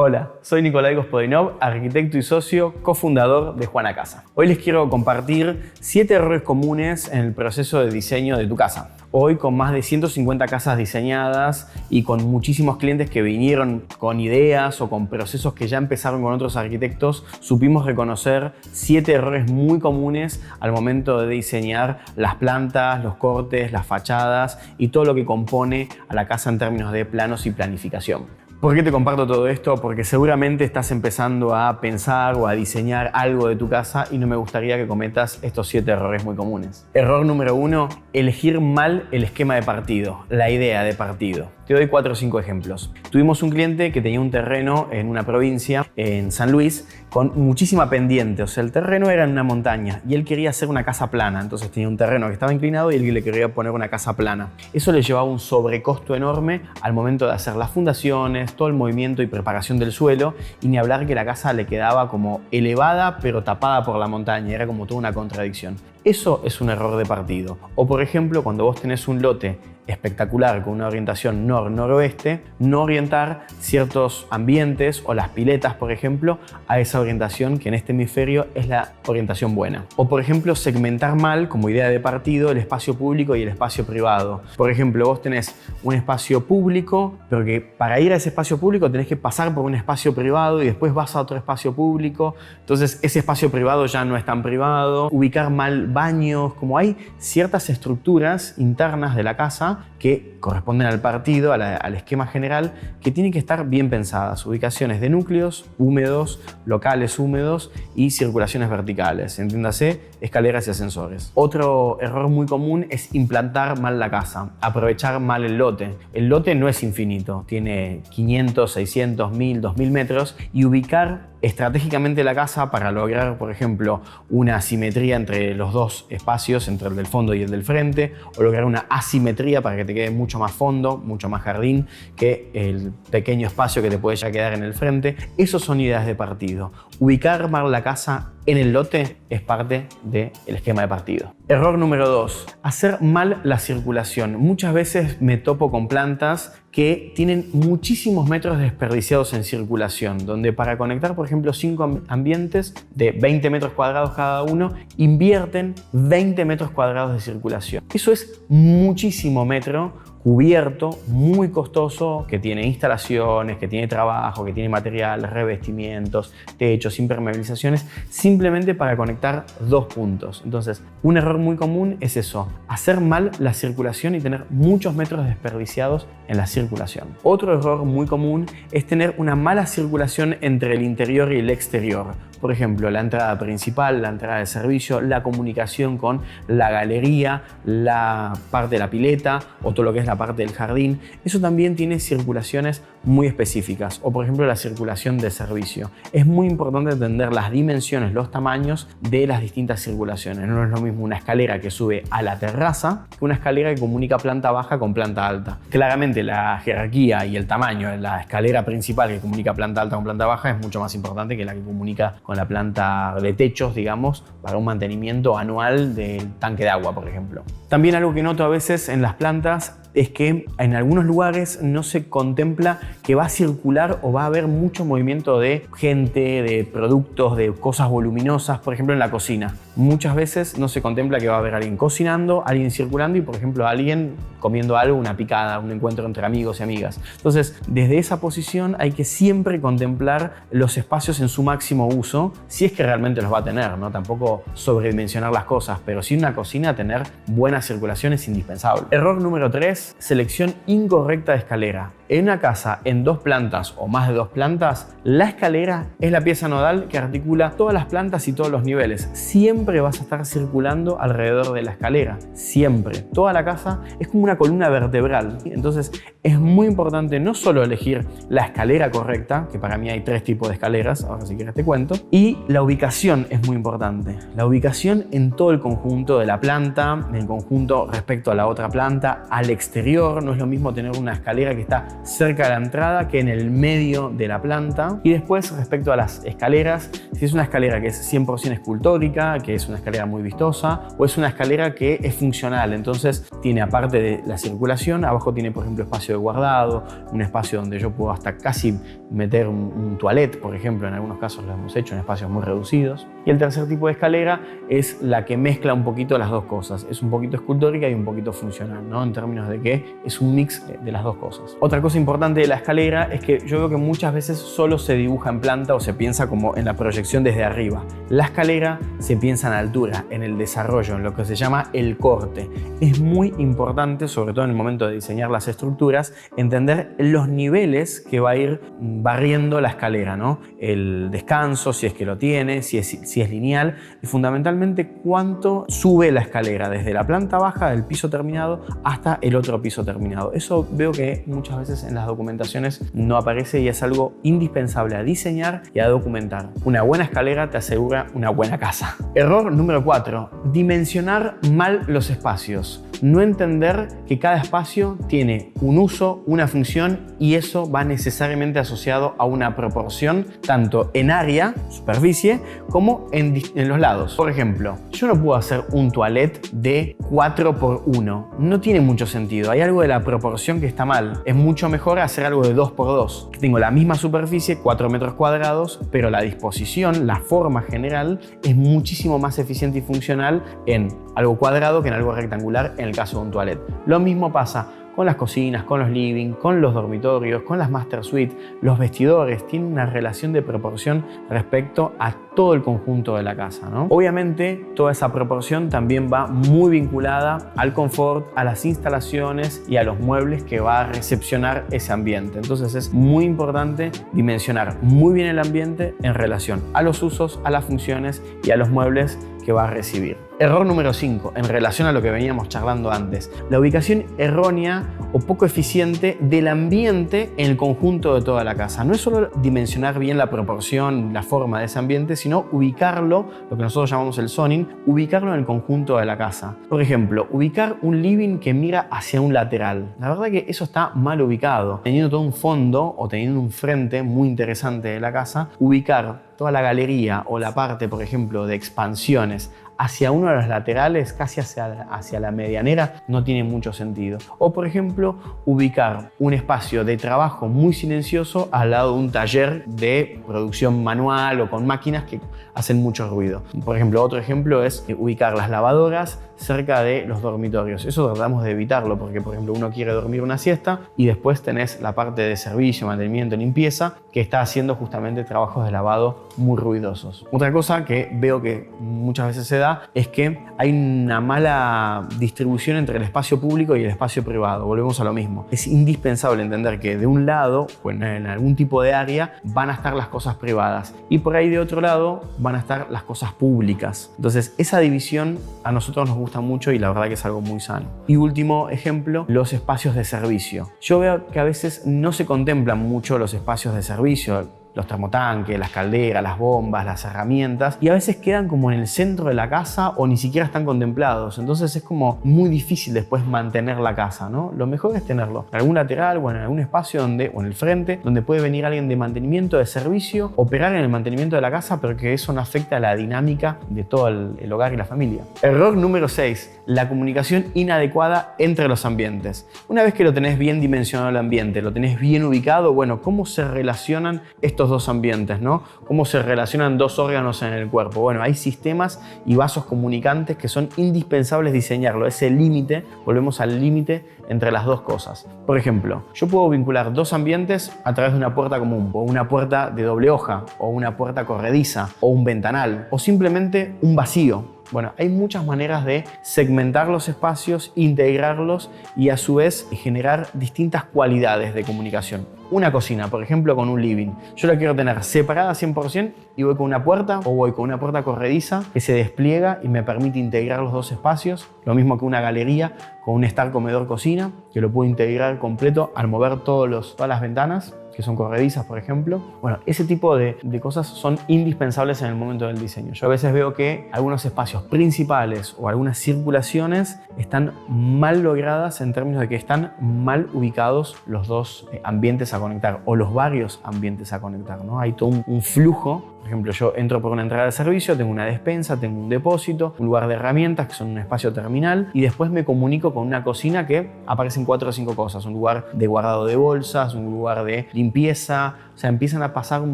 Hola, soy Nicolai Gospodinov, arquitecto y socio, cofundador de Juana Casa. Hoy les quiero compartir 7 errores comunes en el proceso de diseño de tu casa. Hoy, con más de 150 casas diseñadas y con muchísimos clientes que vinieron con ideas o con procesos que ya empezaron con otros arquitectos, supimos reconocer 7 errores muy comunes al momento de diseñar las plantas, los cortes, las fachadas y todo lo que compone a la casa en términos de planos y planificación. ¿Por qué te comparto todo esto? Porque seguramente estás empezando a pensar o a diseñar algo de tu casa y no me gustaría que cometas estos 7 errores muy comunes. Error número 1, elegir mal el esquema de partido, la idea de partido. Te doy 4 o 5 ejemplos. Tuvimos un cliente que tenía un terreno en una provincia, en San Luis, con muchísima pendiente. O sea, el terreno era en una montaña y él quería hacer una casa plana. Entonces tenía un terreno que estaba inclinado y él le quería poner una casa plana. Eso le llevaba un sobrecosto enorme al momento de hacer las fundaciones, todo el movimiento y preparación del suelo, y ni hablar que la casa le quedaba como elevada pero tapada por la montaña. Era como toda una contradicción. Eso es un error de partido. O por ejemplo, cuando vos tenés un lote espectacular con una orientación nor-noroeste, no orientar ciertos ambientes o las piletas, por ejemplo, a esa orientación que en este hemisferio es la orientación buena. O por ejemplo, segmentar mal como idea de partido el espacio público y el espacio privado. Por ejemplo, vos tenés un espacio público, pero que para ir a ese espacio público tenés que pasar por un espacio privado y después vas a otro espacio público. Entonces ese espacio privado ya no es tan privado. Ubicar mal baños, como hay ciertas estructuras internas de la casa que corresponden al partido, al esquema general, que tienen que estar bien pensadas. Ubicaciones de núcleos húmedos, locales húmedos y circulaciones verticales. Entiéndase, escaleras y ascensores. Otro error muy común es implantar mal la casa, aprovechar mal el lote. El lote no es infinito, tiene 500, 600, 1000, 2000 metros, y ubicar estratégicamente la casa para lograr, por ejemplo, una simetría entre los dos espacios, entre el del fondo y el del frente, o lograr una asimetría para que te quede mucho más fondo, mucho más jardín que el pequeño espacio que te puede ya quedar en el frente. Esos son ideas de partido. Ubicar mal la casa en el lote es parte del esquema de partido. Error número 2, hacer mal la circulación. Muchas veces me topo con plantas que tienen muchísimos metros desperdiciados en circulación, donde para conectar, por ejemplo, 5 ambientes de 20 metros cuadrados cada uno, invierten 20 metros cuadrados de circulación. Eso es muchísimo metro cubierto, muy costoso, que tiene instalaciones, que tiene trabajo, que tiene material, revestimientos, techos, impermeabilizaciones, simplemente para conectar 2 puntos. Entonces, un error muy común es eso, hacer mal la circulación y tener muchos metros desperdiciados en la circulación. Otro error muy común es tener una mala circulación entre el interior y el exterior. Por ejemplo, la entrada principal, la entrada de servicio, la comunicación con la galería, la parte de la pileta o todo lo que es la parte del jardín. Eso también tiene circulaciones muy específicas. O por ejemplo, la circulación de servicio. Es muy importante entender las dimensiones, los tamaños de las distintas circulaciones. No es lo mismo una escalera que sube a la terraza que una escalera que comunica planta baja con planta alta. Claramente la jerarquía y el tamaño de la escalera principal que comunica planta alta con planta baja es mucho más importante que la que comunica con la planta de techos, digamos, para un mantenimiento anual del tanque de agua, por ejemplo. También algo que noto a veces en las plantas es que en algunos lugares no se contempla que va a circular o va a haber mucho movimiento de gente, de productos, de cosas voluminosas, por ejemplo en la cocina. Muchas veces no se contempla que va a haber alguien cocinando, alguien circulando y por ejemplo alguien comiendo algo, una picada, un encuentro entre amigos y amigas. Entonces, desde esa posición hay que siempre contemplar los espacios en su máximo uso, si es que realmente los va a tener, ¿no? Tampoco sobredimensionar las cosas, pero sí en una cocina tener buena circulación es indispensable. Error número 3, selección incorrecta de escalera. En una casa en 2 plantas o más de 2 plantas, la escalera es la pieza nodal que articula todas las plantas y todos los niveles. Siempre vas a estar circulando alrededor de la escalera, siempre. Toda la casa es como una columna vertebral. Entonces es muy importante no solo elegir la escalera correcta, que para mí hay 3 tipos de escaleras, ahora si quieres te cuento, y la ubicación es muy importante. La ubicación en todo el conjunto de la planta, en el conjunto respecto a la otra planta, al exterior exterior, no es lo mismo tener una escalera que está cerca de la entrada que en el medio de la planta. Y después, respecto a las escaleras, si es una escalera que es 100% escultórica, que es una escalera muy vistosa, o es una escalera que es funcional, entonces tiene, aparte de la circulación, abajo tiene, por ejemplo, espacio de guardado, un espacio donde yo puedo hasta casi meter un toilet, por ejemplo, en algunos casos lo hemos hecho en espacios muy reducidos. Y el tercer tipo de escalera es la que mezcla un poquito las dos cosas, es un poquito escultórica y un poquito funcional, ¿no? En términos de que es un mix de las dos cosas. Otra cosa importante de la escalera es que yo veo que muchas veces solo se dibuja en planta o se piensa como en la proyección desde arriba. La escalera se piensa en altura, en el desarrollo, en lo que se llama el corte. Es muy importante, sobre todo en el momento de diseñar las estructuras, entender los niveles que va a ir barriendo la escalera, ¿no? El descanso, si es que lo tiene, si es lineal, y fundamentalmente cuánto sube la escalera desde la planta baja del piso terminado hasta el otro piso terminado. Eso veo que muchas veces en las documentaciones no aparece y es algo indispensable a diseñar y a documentar. Una buena escalera te asegura una buena casa. Error número 4. Dimensionar mal los espacios. No entender que cada espacio tiene un uso, una función y eso va necesariamente asociado a una proporción tanto en área, superficie, como en los lados. Por ejemplo, yo no puedo hacer un toilet de 4x1. No tiene mucho sentido. Hay algo de la proporción que está mal. Es mucho mejor hacer algo de 2x2. Tengo la misma superficie, 4 metros cuadrados, pero la disposición, la forma general, es muchísimo más eficiente y funcional en algo cuadrado que en algo rectangular en el caso de un toilet. Lo mismo pasa con las cocinas, con los living, con los dormitorios, con las master suite. Los vestidores tienen una relación de proporción respecto a todo el conjunto de la casa, ¿no? Obviamente, toda esa proporción también va muy vinculada al confort, a las instalaciones y a los muebles que va a recepcionar ese ambiente. Entonces es muy importante dimensionar muy bien el ambiente en relación a los usos, a las funciones y a los muebles que va a recibir. Error número 5, en relación a lo que veníamos charlando antes. La ubicación errónea o poco eficiente del ambiente en el conjunto de toda la casa. No es solo dimensionar bien la proporción, la forma de ese ambiente, sino ubicarlo, lo que nosotros llamamos el zoning, ubicarlo en el conjunto de la casa. Por ejemplo, ubicar un living que mira hacia un lateral. La verdad que eso está mal ubicado. Teniendo todo un fondo o teniendo un frente muy interesante de la casa, ubicar toda la galería o la parte, por ejemplo, de expansiones hacia uno de los laterales, casi hacia la medianera, no tiene mucho sentido. O, por ejemplo, ubicar un espacio de trabajo muy silencioso al lado de un taller de producción manual o con máquinas que hacen mucho ruido. Por ejemplo, otro ejemplo es ubicar las lavadoras cerca de los dormitorios. Eso tratamos de evitarlo porque, por ejemplo, uno quiere dormir una siesta y después tenés la parte de servicio, mantenimiento, limpieza que está haciendo justamente trabajos de lavado muy ruidosos. Otra cosa que veo que muchas veces se da es que hay una mala distribución entre el espacio público y el espacio privado. Volvemos a lo mismo. Es indispensable entender que de un lado, o en algún tipo de área, van a estar las cosas privadas y por ahí de otro lado van a estar las cosas públicas. Entonces, esa división a nosotros nos gusta mucho y la verdad que es algo muy sano. Y último ejemplo, los espacios de servicio. Yo veo que a veces no se contemplan mucho los espacios de servicio. Los termotanques, las calderas, las bombas, las herramientas y a veces quedan como en el centro de la casa o ni siquiera están contemplados. Entonces es como muy difícil después mantener la casa, ¿no? Lo mejor es tenerlo en algún lateral o en algún espacio o en el frente donde puede venir alguien de mantenimiento, de servicio, operar en el mantenimiento de la casa, pero que eso no afecte a la dinámica de todo el hogar y la familia. Error número 6. La comunicación inadecuada entre los ambientes. Una vez que lo tenés bien dimensionado el ambiente, lo tenés bien ubicado, bueno, ¿cómo se relacionan estos dos ambientes, ¿no? ¿Cómo se relacionan dos órganos en el cuerpo? Bueno, hay sistemas y vasos comunicantes que son indispensables diseñarlo. Ese límite, volvemos al límite entre las dos cosas. Por ejemplo, yo puedo vincular dos ambientes a través de una puerta común, o una puerta de doble hoja, o una puerta corrediza, o un ventanal, o simplemente un vacío. Bueno, hay muchas maneras de segmentar los espacios, integrarlos y a su vez generar distintas cualidades de comunicación. Una cocina, por ejemplo, con un living. Yo la quiero tener separada 100% y voy con una puerta o voy con una puerta corrediza que se despliega y me permite integrar los dos espacios. Lo mismo que una galería con un estar comedor cocina, que lo puedo integrar completo al mover todas las ventanas. que son corredizas, por ejemplo. Bueno, ese tipo de cosas son indispensables en el momento del diseño. Yo a veces veo que algunos espacios principales o algunas circulaciones están mal logradas en términos de que están mal ubicados los dos ambientes a conectar o los varios ambientes a conectar, ¿no? Hay todo un flujo. Por ejemplo, yo entro por una entrada de servicio, tengo una despensa, tengo un depósito, un lugar de herramientas que son un espacio terminal y después me comunico con una cocina que aparecen 4 o 5 cosas. Un lugar de guardado de bolsas, un lugar de limpieza. O sea, empiezan a pasar un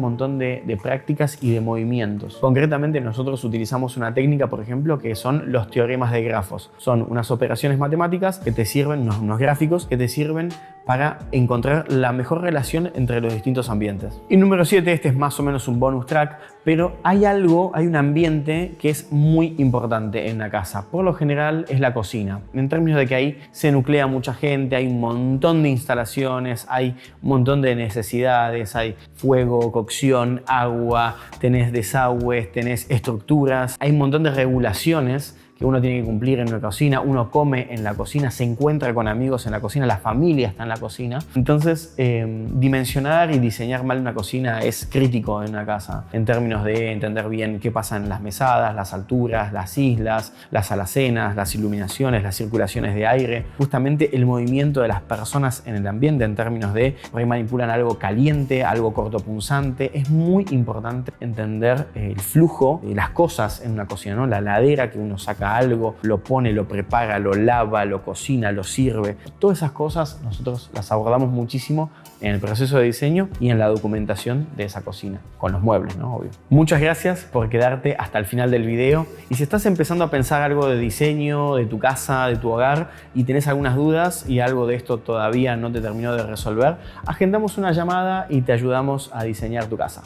montón de prácticas y de movimientos. Concretamente, nosotros utilizamos una técnica, por ejemplo, que son los teoremas de grafos. Son unas operaciones matemáticas que te sirven, unos gráficos que te sirven para encontrar la mejor relación entre los distintos ambientes. Y número 7, este es más o menos un bonus track, pero hay un ambiente que es muy importante en la casa. Por lo general es la cocina, en términos de que ahí se nuclea mucha gente, hay un montón de instalaciones, hay un montón de necesidades, hay fuego, cocción, agua, tenés desagües, tenés estructuras, hay un montón de regulaciones que uno tiene que cumplir en una cocina, uno come en la cocina, se encuentra con amigos en la cocina, la familia está en la cocina. Entonces, dimensionar y diseñar mal una cocina es crítico en una casa, en términos de entender bien qué pasa en las mesadas, las alturas, las islas, las alacenas, las iluminaciones, las circulaciones de aire, justamente el movimiento de las personas en el ambiente, en términos de por ahí manipulan algo caliente, algo cortopunzante. Es muy importante entender el flujo de las cosas en una cocina, ¿no? La heladera que uno saca algo, lo pone, lo prepara, lo lava, lo cocina, lo sirve. Todas esas cosas nosotros las abordamos muchísimo en el proceso de diseño y en la documentación de esa cocina, con los muebles, ¿no? Obvio. Muchas gracias por quedarte hasta el final del video. Y si estás empezando a pensar algo de diseño, de tu casa, de tu hogar, y tenés algunas dudas y algo de esto todavía no te terminó de resolver, agendamos una llamada y te ayudamos a diseñar tu casa.